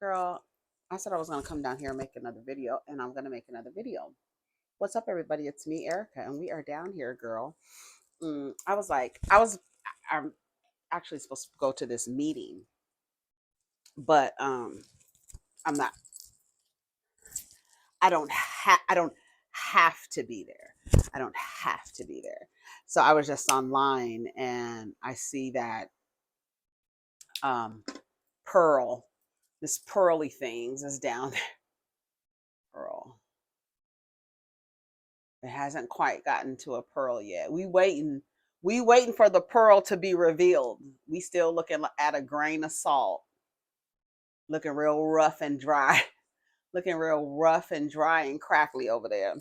Girl, I said I was going to come down here and make another video, and I'm going to make another video. What's up, everybody? It's me, Erica, and we are down here, girl. I'm actually supposed to go to this meeting, but I'm not. I don't have to be there. I don't have to be there. So I was just online, and I see that um, Pearl, this pearly things, is down there. Pearl. It hasn't quite gotten to a pearl yet. We waiting for the pearl to be revealed. We still looking at a grain of salt, looking real rough and dry, looking real rough and dry and crackly over there.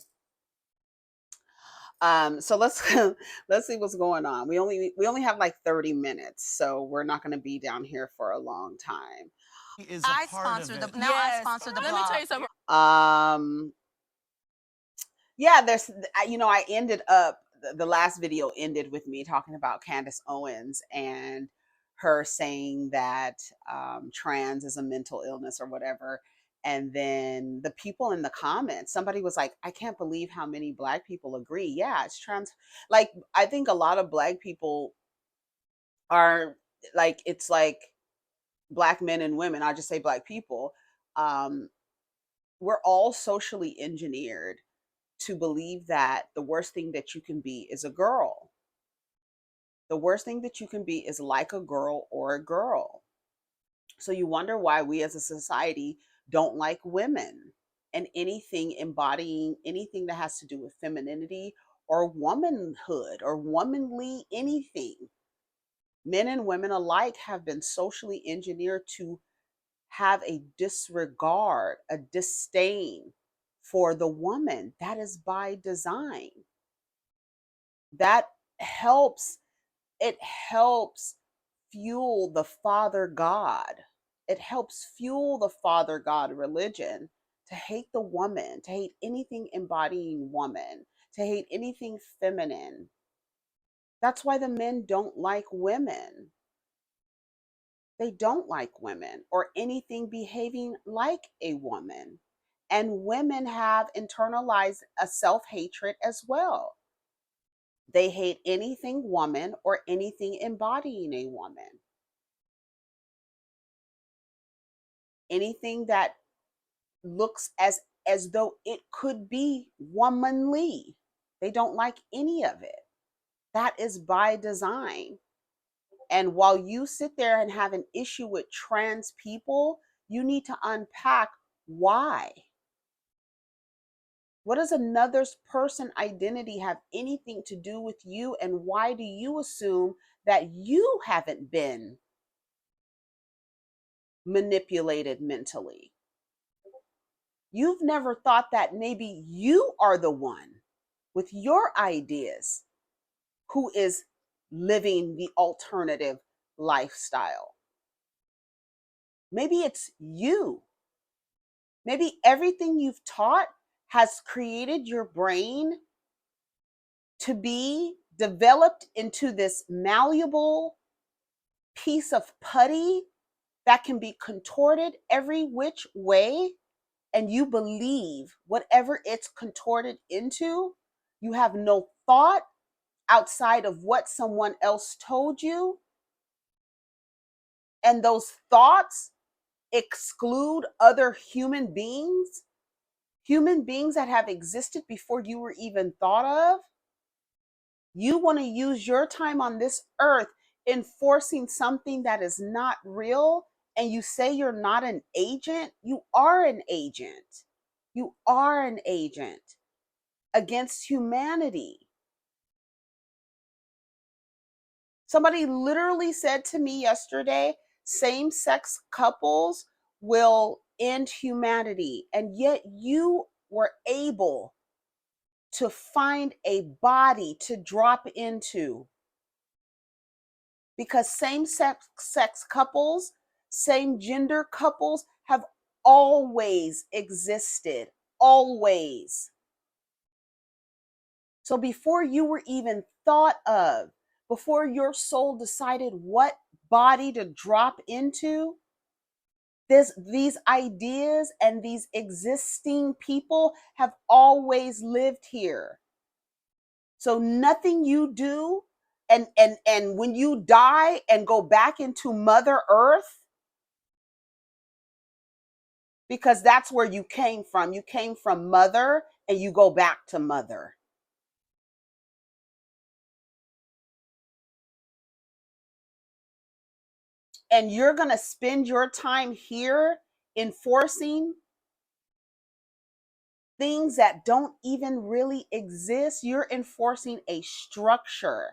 So let's let's see what's going on. We only have like 30 minutes, so we're not going to be down here for a long time. Is I sponsor the now. Yes. I sponsor the blog. Let me tell you something. Yeah, I ended up the last video ended with me talking about Candace Owens and her saying that trans is a mental illness or whatever. And then the people in the comments, somebody was like, I can't believe how many Black people agree. Yeah, it's trans. Like, I think a lot of Black people are like, it's like Black men and women. I just say Black people. We're all socially engineered to believe that the worst thing that you can be is a girl. The worst thing that you can be is like a girl or a girl. So you wonder why we as a society don't like women and anything embodying anything that has to do with femininity or womanhood or womanly anything. Men and women alike have been socially engineered to have a disregard, a disdain for the woman. That is by design. That helps, it helps fuel the Father God. It helps fuel the Father God religion to hate the woman, to hate anything embodying woman, to hate anything feminine. That's why the men don't like women. They don't like women or anything behaving like a woman. And women have internalized a self hatred as well. They hate anything woman or anything embodying a woman. Anything that looks as though it could be womanly. They don't like any of it. That is by design. And while you sit there and have an issue with trans people, you need to unpack why. What does another person identity have anything to do with you? And why do you assume that you haven't been manipulated mentally? You've never thought that maybe you are the one with your ideas who is living the alternative lifestyle. Maybe it's you. Maybe everything you've taught has created your brain to be developed into this malleable piece of putty that can be contorted every which way, and you believe whatever it's contorted into. You have no thought outside of what someone else told you, and those thoughts exclude other human beings that have existed before you were even thought of. You want to use your time on this earth enforcing something that is not real, and you say you're not an agent. You are an agent. You are an agent against humanity. Somebody literally said to me yesterday, same-sex couples will end humanity, and yet you were able to find a body to drop into, because same-sex couples, same gender couples have always existed, always. So before you were even thought of, before your soul decided what body to drop into, these ideas and these existing people have always lived here. So nothing you do, and when you die and go back into Mother Earth, because that's where you came from. You came from Mother and you go back to Mother. And you're going to spend your time here enforcing things that don't even really exist. You're enforcing a structure.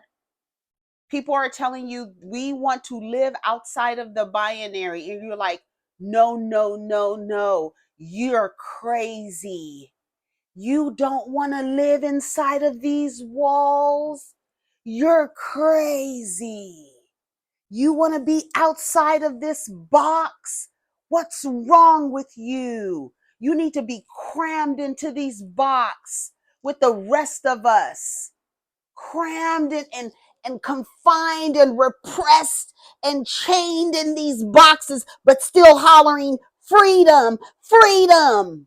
People are telling you, we want to live outside of the binary. And you're like, no, no, no, no. You're crazy. You don't want to live inside of these walls. You're crazy. You want to be outside of this box? What's wrong with you? You need to be crammed into these box with the rest of us. Crammed in and confined and repressed and chained in these boxes, but still hollering freedom, freedom.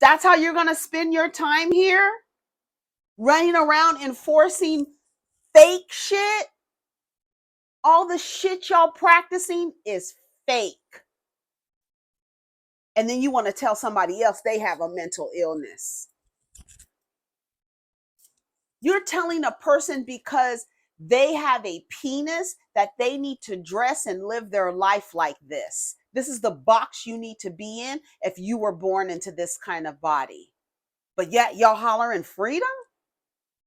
That's how you're going to spend your time here? Running around enforcing fake shit? All the shit y'all practicing is fake. And then you want to tell somebody else they have a mental illness. You're telling a person because they have a penis that they need to dress and live their life like this. This is the box you need to be in if you were born into this kind of body. But yet y'all hollering freedom?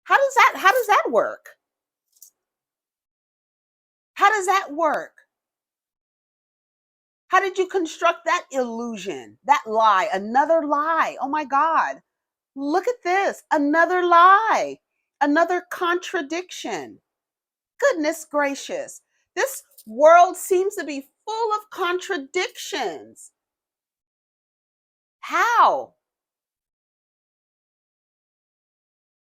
How does that work? How does that work? How did you construct that illusion, that lie, another lie? Oh my God. Look at this, another lie, another contradiction. Goodness gracious. This world seems to be full of contradictions. How?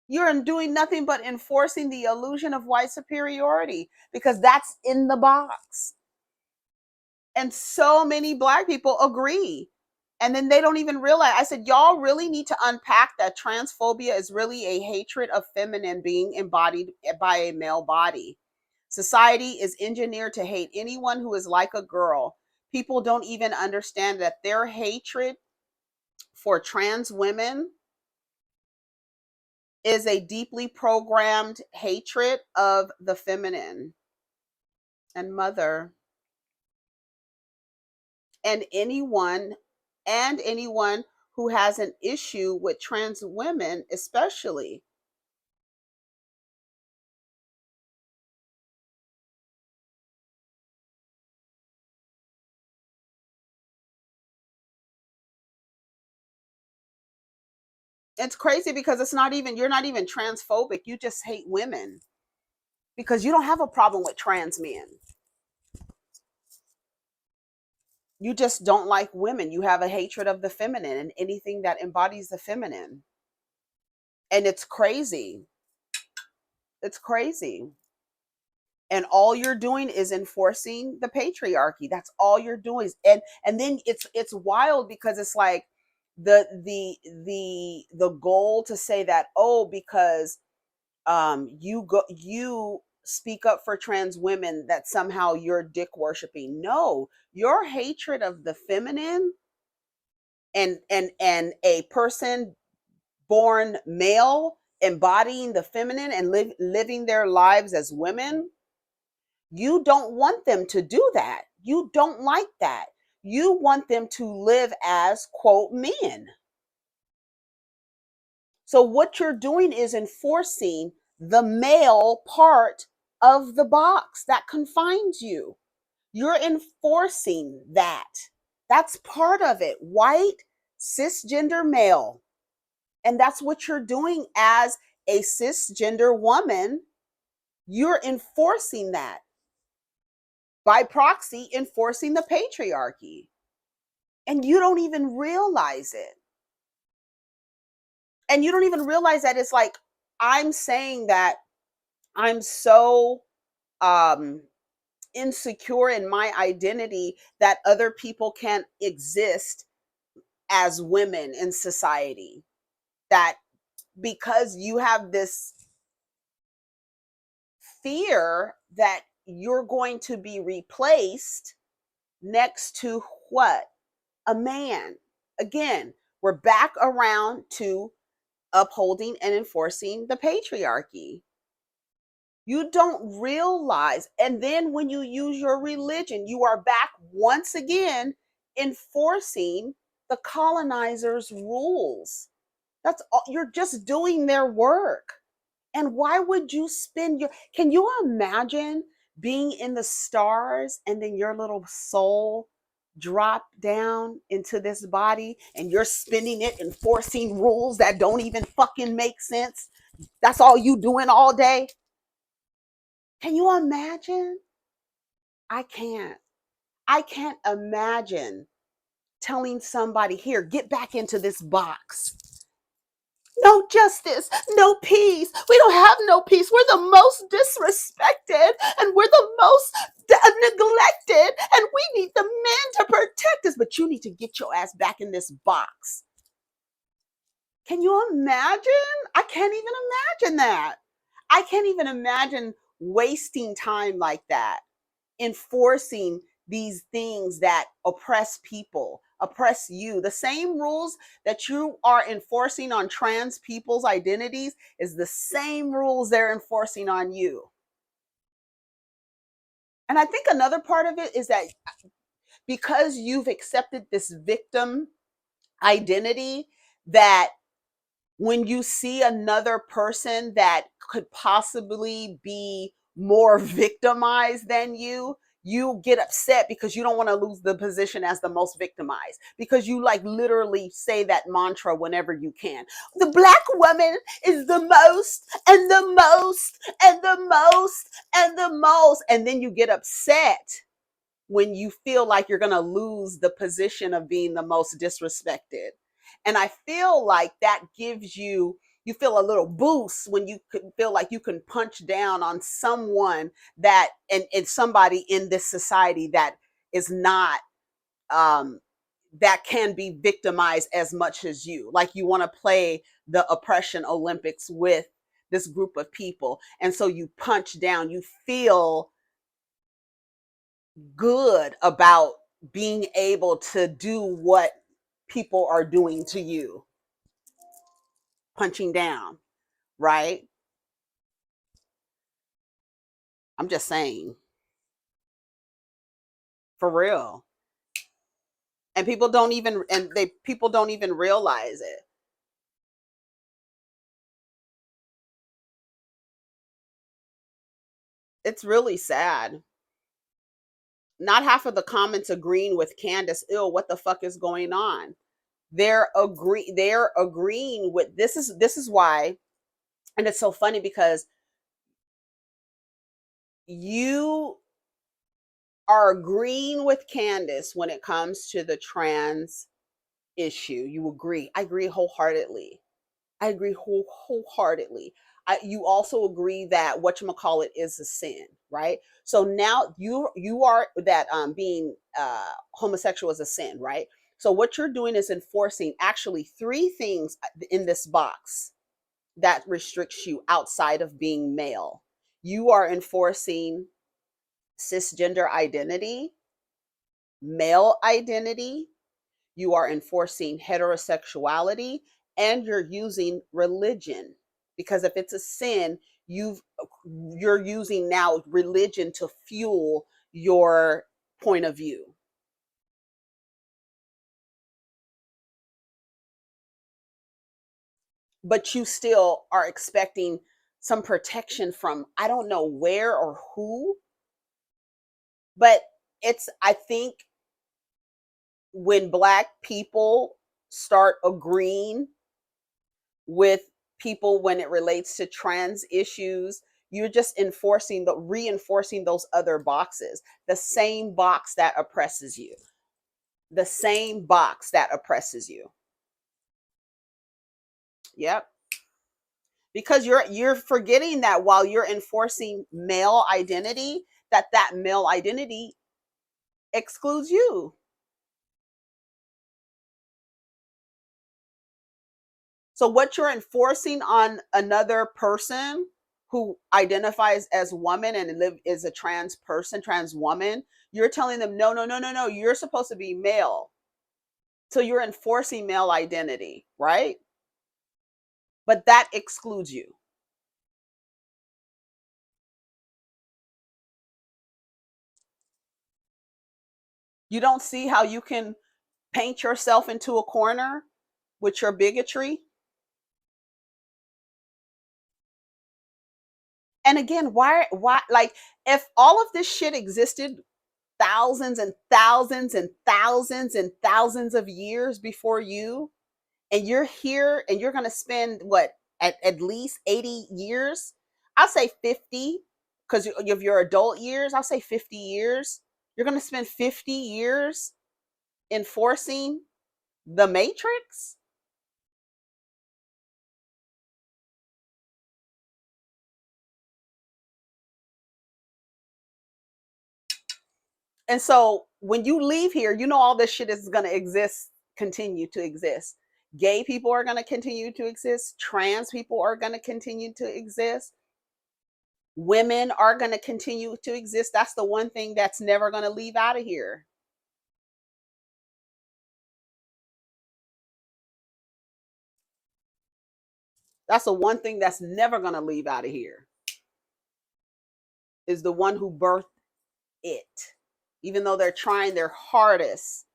You're doing nothing but enforcing the illusion of white superiority because that's in the box. And so many Black people agree. And then they don't even realize. I said, y'all really need to unpack that transphobia is really a hatred of feminine being embodied by a male body. Society is engineered to hate anyone who is like a girl. People don't even understand that their hatred for trans women is a deeply programmed hatred of the feminine and mother. And anyone who has an issue with trans women, especially. It's crazy because you're not even transphobic. You just hate women because you don't have a problem with trans men. You just don't like women. You have a hatred of the feminine and anything that embodies the feminine. And it's crazy. It's crazy. And all you're doing is enforcing the patriarchy. That's all you're doing. And then it's wild because it's like the goal to say that, oh, because you speak up for trans women, that somehow you're dick worshiping. No, your hatred of the feminine and a person born male embodying the feminine and living their lives as women, you don't want them to do that. You don't like that. You want them to live as, quote, men. So what you're doing is enforcing the male part of the box that confines you. You're enforcing that. That's part of it. White, cisgender male. And that's what you're doing as a cisgender woman. You're enforcing that. By proxy, enforcing the patriarchy. And you don't even realize it. And you don't even realize that it's like, I'm saying that I'm so insecure in my identity that other people can't exist as women in society. That because you have this fear that you're going to be replaced next to what? A man. Again, we're back around to upholding and enforcing the patriarchy. You don't realize. And then when you use your religion, you are back once again enforcing the colonizers' rules. That's all. You're just doing their work. And why would you spend your, can you imagine being in the stars and then your little soul drop down into this body and you're spinning it enforcing rules that don't even fucking make sense? That's all you doing all day? Can you imagine? I can't. I can't imagine telling somebody, here, get back into this box. No justice, no peace. We don't have no peace. We're the most disrespected and we're the most neglected, and we need the men to protect us. But you need to get your ass back in this box. Can you imagine? I can't even imagine that. I can't even imagine wasting time like that, enforcing these things that oppress people, oppress you. The same rules that you are enforcing on trans people's identities is the same rules they're enforcing on you. And I think another part of it is that because you've accepted this victim identity, that when you see another person that could possibly be more victimized than you get upset because you don't want to lose the position as the most victimized, because you like literally say that mantra whenever you can. The black woman is the most and the most and the most and the most. And then you get upset when you feel like you're going to lose the position of being the most disrespected. And I feel like that gives you, you feel a little boost when you feel like you can punch down on someone that, and somebody in this society that is not, that can be victimized as much as you. Like you want to play the oppression Olympics with this group of people. And so you punch down, you feel good about being able to do what people are doing to you, punching down, right? I'm just saying, for real. And people don't even, people don't even realize it. It's really sad. Not half of the comments agreeing with Candace. Ew, what the fuck is going on? They're agreeing with, this is why. And it's so funny because you are agreeing with Candace when it comes to the trans issue. You agree. I agree wholeheartedly. I agree wholeheartedly. You also agree that whatchamacallit is a sin, right? So now you are that being homosexual is a sin, right? So what you're doing is enforcing actually three things in this box that restricts you outside of being male. You are enforcing cisgender identity, male identity, you are enforcing heterosexuality, and you're using religion. Because if it's a sin, you're using now religion to fuel your point of view. But you still are expecting some protection from I don't know where or who. But I think when Black people start agreeing with people when it relates to trans issues, you're just reinforcing those other boxes, the same box that oppresses you, the same box that oppresses you. Yep. because you're forgetting that while you're enforcing male identity, that male identity excludes you. So what you're enforcing on another person who identifies as woman and is a trans person, trans woman, you're telling them, no, no, no, no, no, you're supposed to be male. So you're enforcing male identity, right? But that excludes you. You don't see how you can paint yourself into a corner with your bigotry? And again, why, like, if all of this shit existed thousands and thousands and thousands and thousands of years before you, and you're here and you're going to spend what, at least 80 years, I'll say 50, because of your adult years, I'll say 50 years. You're going to spend 50 years enforcing the matrix? And so when you leave here, you know all this shit is going to exist, continue to exist. Gay people are going to continue to exist. Trans people are going to continue to exist. Women are going to continue to exist. That's the one thing that's never going to leave out of here. That's the one thing that's never going to leave out of here, is the one who birthed it. Even though they're trying their hardest,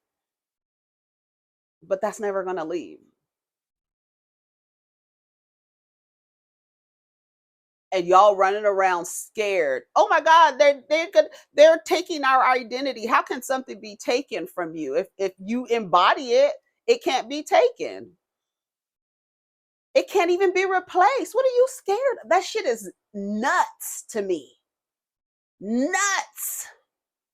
but that's never going to leave. And y'all running around scared. Oh my God, they're taking our identity. How can something be taken from you? If you embody it, it can't be taken. It can't even be replaced. What are you scared of? That shit is nuts to me. Nuts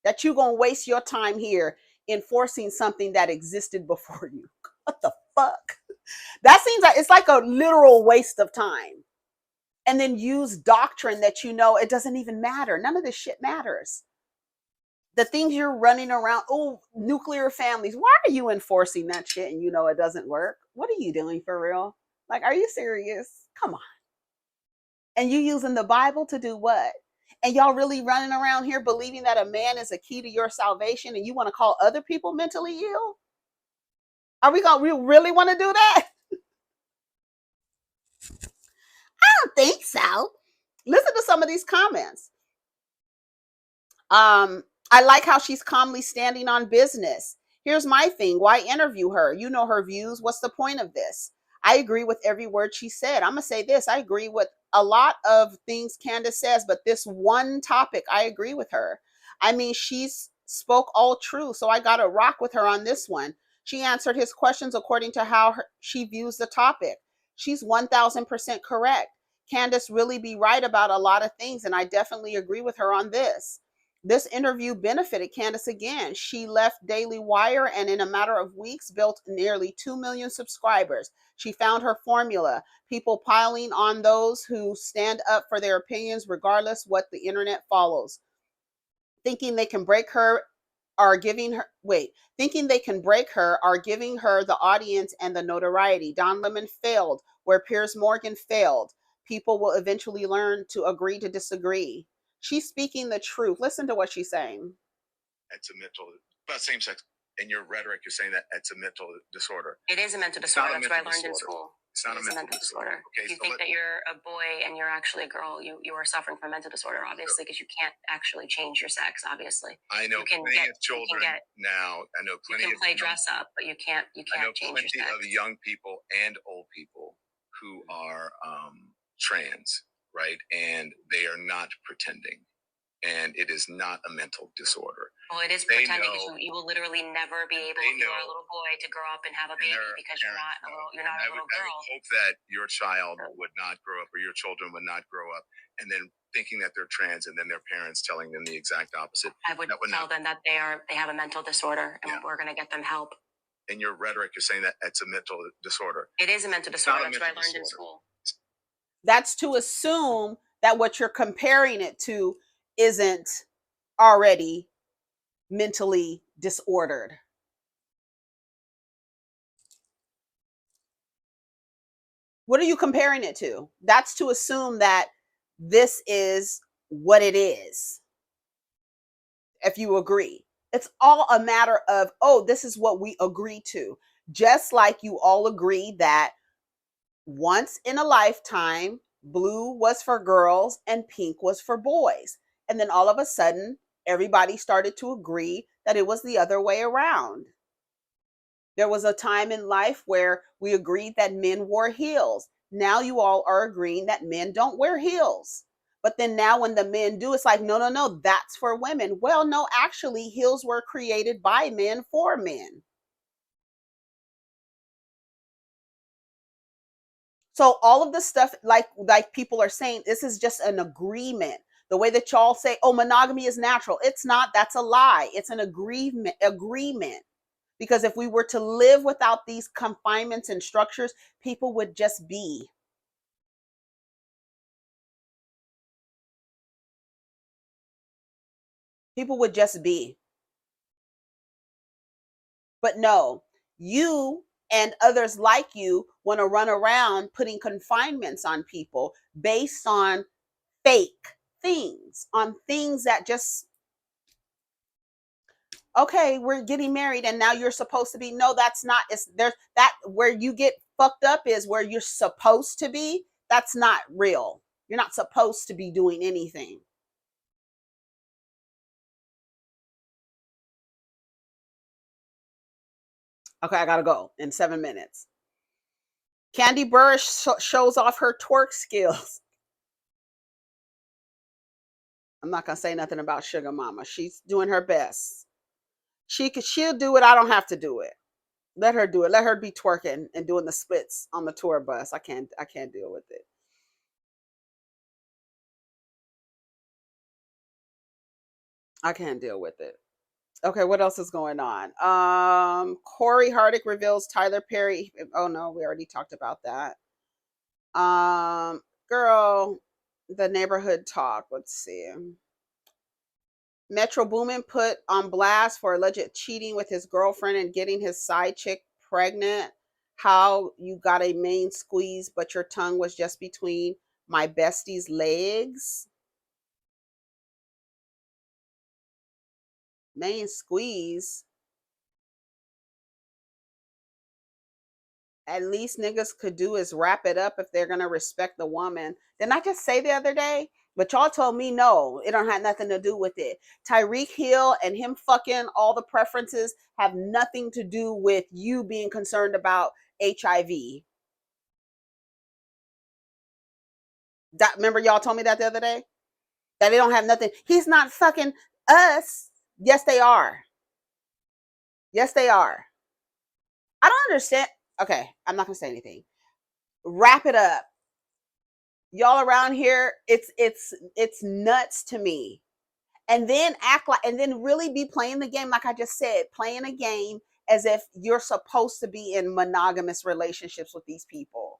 that you gonna waste your time here enforcing something that existed before you. What the fuck? That seems like it's like a literal waste of time. And then use doctrine that you know it doesn't even matter. None of this shit matters. The things you're running around, oh, nuclear families. Why are you enforcing that shit and you know it doesn't work? What are you doing for real? Like, are you serious? Come on. And you using the Bible to do what? And y'all really running around here believing that a man is a key to your salvation and you want to call other people mentally ill? We really want to do that? I don't think so. Listen to some of these comments. I like how she's calmly standing on business. Here's my thing. Why interview her? You know her views. What's the point of this? I agree with every word she said. I'm going to say this. I agree with a lot of things Candace says, but this one topic, I agree with her. I mean, she's spoke all true, so I got to rock with her on this one. She answered his questions according to how she views the topic. She's 1000% correct. Candace really be right about a lot of things, and I definitely agree with her on this. This interview benefited Candace again. She left Daily Wire and in a matter of weeks built nearly 2 million subscribers. She found her formula, people piling on those who stand up for their opinions regardless what the internet follows. Thinking they can break her are giving her thinking they can break her are giving her the audience and the notoriety. Don Lemon failed where Piers Morgan failed. People will eventually learn to agree to disagree. She's speaking the truth. Listen to what she's saying. It's a mental, about same sex. In your rhetoric, you're saying that it's a mental disorder. It is a mental disorder. That's what I learned in school. It's not a mental disorder. Okay, if you think that you're a boy and you're actually a girl, you are suffering from a mental disorder, obviously, because you can't actually change your sex, obviously. I know plenty of children now. I know plenty you can play dress up, but you can't change your sex. I know plenty of young people and old people who are trans, right? And they are not pretending. And it is not a mental disorder. Well, it is pretending because you will literally never be able, if you're a little boy, to grow up and have a baby because you're not a little girl. I would hope that your child would not grow up, or your children would not grow up, and then thinking that they're trans, and then their parents telling them the exact opposite. I would tell them that they have a mental disorder, and we're going to get them help. In your rhetoric, you're saying that it's a mental disorder. It is a mental disorder. That's what I learned in school. That's to assume that what you're comparing it to isn't already mentally disordered. What are you comparing it to? That's to assume that this is what it is, if you agree. It's all a matter of, oh, this is what we agree to. Just like you all agree that once in a lifetime, blue was for girls and pink was for boys. And then all of a sudden, everybody started to agree that it was the other way around. There was a time in life where we agreed that men wore heels. Now you all are agreeing that men don't wear heels. But then now when the men do, it's like, no, no, no, that's for women. Well, no, actually, heels were created by men for men. So all of the stuff, like people are saying, this is just an agreement. The way that y'all say, oh, monogamy is natural. It's not. That's a lie. It's an agreement. Because if we were to live without these confinements and structures, people would just be. People would just be. But no, you and others like you want to run around putting confinements on people based on fake things, on things that just, okay, we're getting married and now you're supposed to be. No, that's not. It's there's that where you get fucked up is where you're supposed to be. That's not real. You're not supposed to be doing anything. Okay, I gotta go in 7 minutes. Candy Burr shows off her twerk skills. I'm not gonna say nothing about Sugar Mama. She's doing her best. She'll do it. I don't have to do it. Let her do it. Let her be twerking and doing the splits on the tour bus. I can't deal with it. I can't deal with it. Okay, what else is going on? Corey Hardick reveals Tyler Perry. Oh no, we already talked about that. Girl, the neighborhood talk. Let's see. Metro Boomin put on blast for alleged cheating with his girlfriend and getting his side chick pregnant. How you got a main squeeze, but your tongue was just between my bestie's legs. Main squeeze. At least niggas could do is wrap it up if they're gonna respect the woman. Didn't I just say the other day? But y'all told me no, it don't have nothing to do with it. Tyreek Hill and him fucking all the preferences have nothing to do with you being concerned about HIV. That, remember y'all told me that the other day? That they don't have nothing. He's not fucking us. Yes, they are. Yes, they are. I don't understand. Okay, I'm not gonna say anything. Wrap it up. Y'all around here, it's nuts to me. And then act like, and then really be playing the game, like I just said, playing a game as if you're supposed to be in monogamous relationships with these people.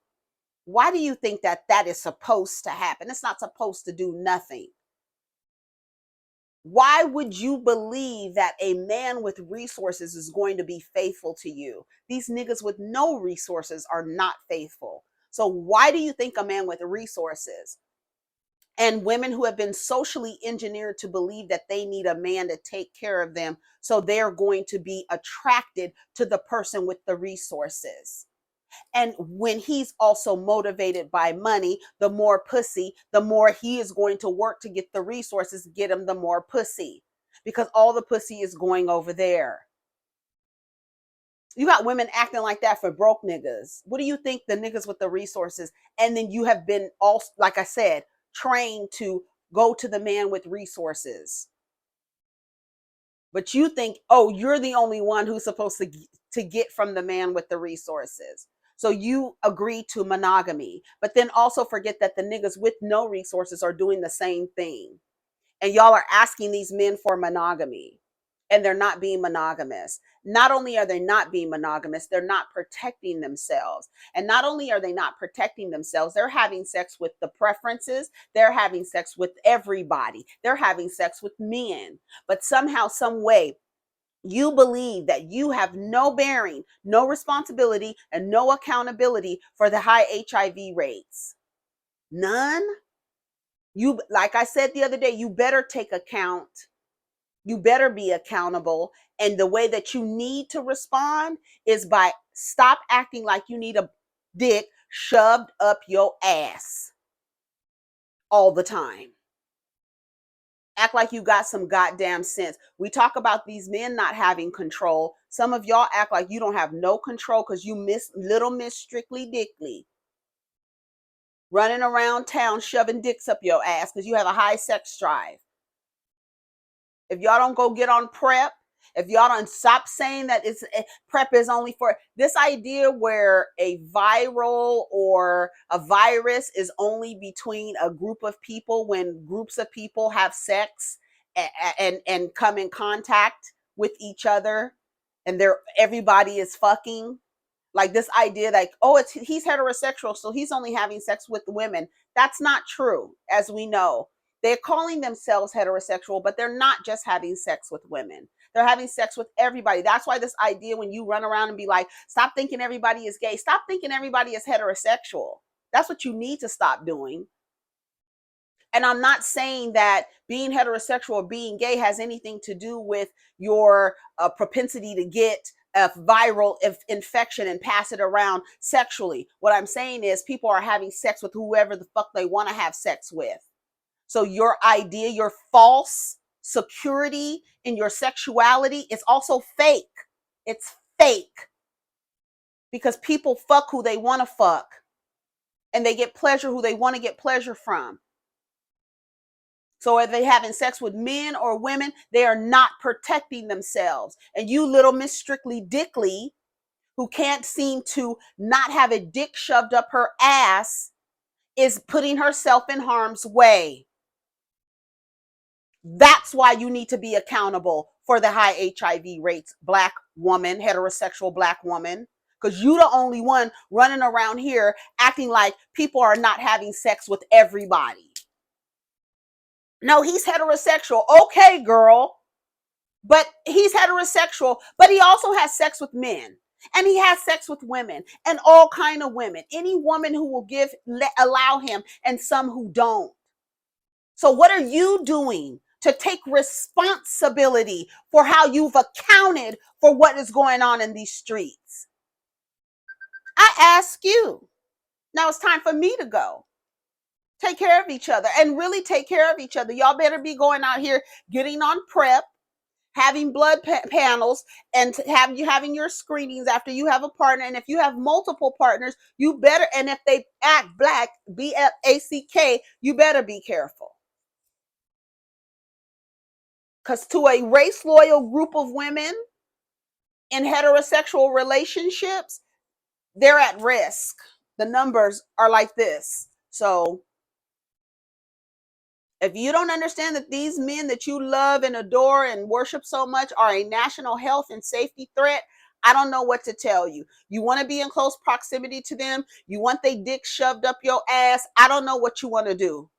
Why do you think that that is supposed to happen? It's not supposed to do nothing. Why would you believe that a man with resources is going to be faithful to you? These niggas with no resources are not faithful. So why do you think a man with resources and women who have been socially engineered to believe that they need a man to take care of them, so they're going to be attracted to the person with the resources? And when he's also motivated by money, the more pussy, the more he is going to work to get the resources, get him the more pussy, because all the pussy is going over there. You got women acting like that for broke niggas. What do you think the niggas with the resources? And then you have been also, like I said, trained to go to the man with resources. But you think, oh, you're the only one who's supposed to get from the man with the resources. So you agree to monogamy, but then also forget that the niggas with no resources are doing the same thing. And y'all are asking these men for monogamy. and they're not being monogamous. Not only are they not being monogamous, they're not protecting themselves. And not only are they not protecting themselves, they're having sex with the preferences. They're having sex with everybody. They're having sex with men. But somehow, some way, you believe that you have no bearing, no responsibility, and no accountability for the high HIV rates. None. You, like I said the other day, you better take account. You better be accountable. And the way that you need to respond is by stop acting like you need a dick shoved up your ass all the time. Act like you got some goddamn sense. We talk about these men not having control. Some of y'all act like you don't have no control because you miss little Miss Strictly Dickly running around town shoving dicks up your ass because you have a high sex drive. If y'all don't go get on PrEP, if y'all don't stop saying that PrEP is only for this idea where a viral or a virus is only between a group of people when groups of people have sex and come in contact with each other and everybody is fucking. Like this idea like, oh, he's heterosexual, so he's only having sex with women. That's not true, as we know. They're calling themselves heterosexual, but they're not just having sex with women. They're having sex with everybody. That's why this idea when you run around and be like, stop thinking everybody is gay. Stop thinking everybody is heterosexual. That's what you need to stop doing. And I'm not saying that being heterosexual or being gay has anything to do with your propensity to get a viral infection and pass it around sexually. What I'm saying is people are having sex with whoever the fuck they want to have sex with. So your idea, your false security in your sexuality is also fake. It's fake. Because people fuck who they want to fuck. And they get pleasure who they want to get pleasure from. So if they're having sex with men or women, they are not protecting themselves. And you little Miss Strictly Dickly, who can't seem to not have a dick shoved up her ass, is putting herself in harm's way. That's why you need to be accountable for the high HIV rates, black woman, heterosexual black woman, because you're the only one running around here acting like people are not having sex with everybody. No, he's heterosexual. Okay, girl. But he's heterosexual, but he also has sex with men. And he has sex with women and all kind of women. Any woman who will allow him and some who don't. So what are you doing to take responsibility for how you've accounted for what is going on in these streets? I ask you. Now it's time for me to go. Take care of each other and really take care of each other. Y'all better be going out here getting on PrEP, having blood panels, and having your screenings after you have a partner. And if you have multiple partners, you better, and if they act black, BLACK, you better be careful. Because to a race loyal group of women in heterosexual relationships, they're at risk. The numbers are like this. So if you don't understand that these men that you love and adore and worship so much are a national health and safety threat, I don't know what to tell you. You want to be in close proximity to them. You want their dick shoved up your ass. I don't know what you want to do.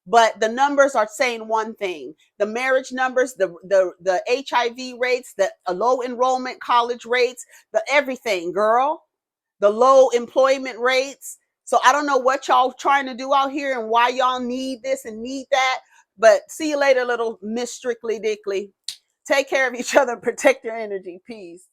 But the numbers are saying one thing. The marriage numbers, the HIV rates, the low enrollment college rates, the everything, girl. The low employment rates. So I don't know what y'all trying to do out here and why y'all need this and need that. But see you later, little Miss Strictly Dickly. Take care of each other and protect your energy. Peace.